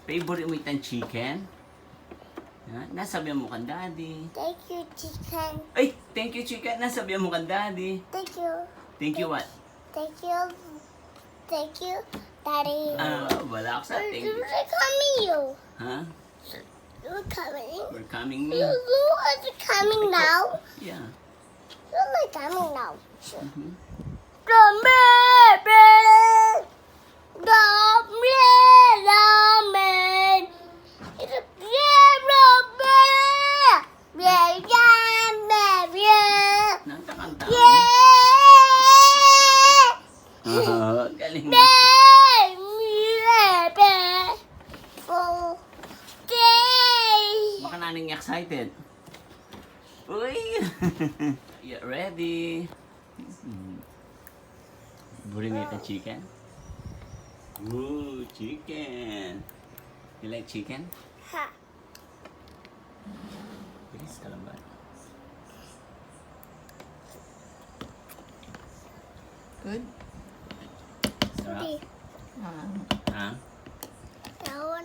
Favorite mo itang chicken? Nasabihan mo kan daddy. Thank you, chicken. Ay, thank you chicken. Nasabihan mo kan daddy. Thank you. Thank you what? Thank you. Thank you, Daddy. Wala ako sa thank you. We're coming you. Ha? We're coming. We're coming me. You are coming now. Yeah. You're not coming now. Mhm. Ramen. Ramen. Ramen. It's a ramen. Yeah, yeah, yeah. Nantakanta. Yeah. Galing na. Baka naning excited. Uy! You ready? Bring it a chicken? Ooh, chicken! You like chicken? Ha. Bilis ka lang ba? Good? Sarap? Ha?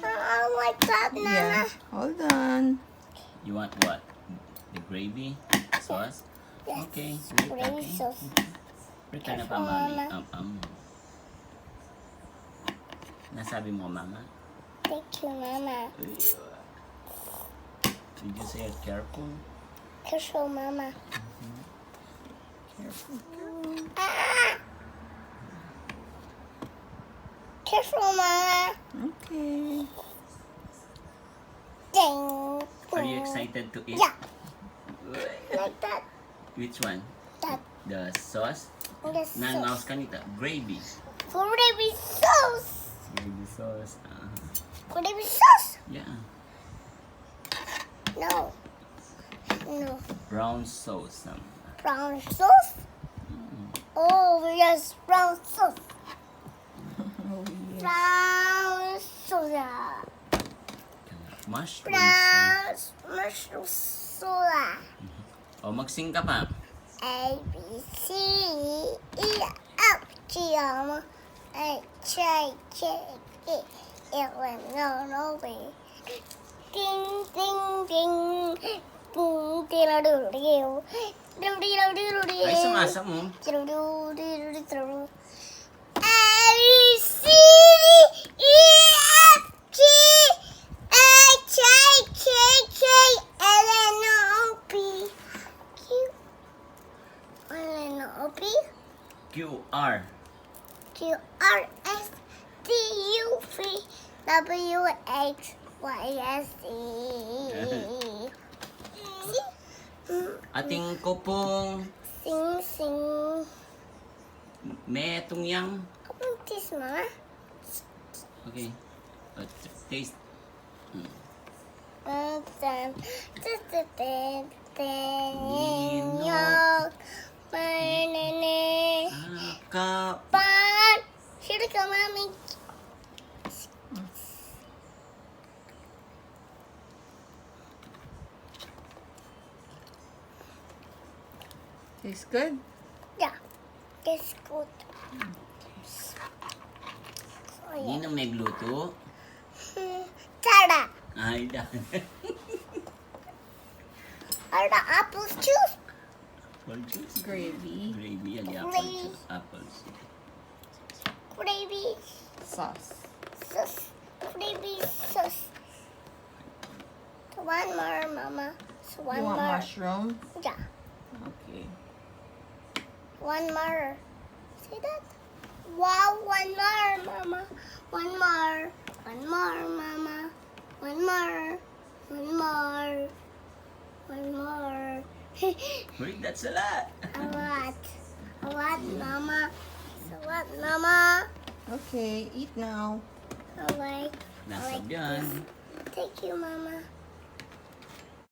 I like that, Nana. Yeah. Hold on. You want what? The gravy? Sauce? Yes. Okay. Gravy sauce. Return na pa, Careful, mami. Nasabi mo, mama? Thank you, Mama. Did you say it careful? Careful, Mama. Careful. Ah! Careful, Mama. Okay. Ding. Are you excited to eat? Yeah, like that. Which one? That. The sauce? The Nan-mouse sauce. kanita. Gravy. Gravy sauce. Gravy sauce. Gravy sauce. Yeah. No. No. Brown sauce. Brown sauce. Oh, yes, brown sauce. Oh, yes. Brown soda. Mushroom Brown sauce. mushroom soda. O, magsing ka pa. A, B, C, E, F, G, M, H, I, J, K, L, M, N, O, P. Ding, ding, ding. Ding, ding, ding, ding, ding. Ding, ding, ding, ding, ding. Ay, sumasa mo. Ding, ding, ding, ding, ding. A, B, C, D, E, F, G, H, I, J, K, L, M, N, O, P. Q, L, M, N, O, P. QR. Q, R, S, T, U, V, W, X, Y, S, E. Ating kopong Sing, sing. metong yang. Apa tis, Mama? Okay. Taste. Nyok, manene, Ka. pan. Sino ka, Mami? Tastes good? Yeah, that's good. Oh, Hindi yeah. na may gluto. Tara. Ay, da. Are the apples juice? Apple juice. Gravy. Gravy yan, apple Gravy. juice. Apples. Gravy Sauce. sauce. Gravy sauce. One more, Mama. So one You want more. mushroom? Yeah. Okay. One more. See that? Wow, one more, Mama. One more. One more, Mama. One more. One more. One more. Wait, that's a lot. A lot. A lot, Mama. A lot, Mama. Okay, eat now. Alright. Nasab yan. Thank you, Mama.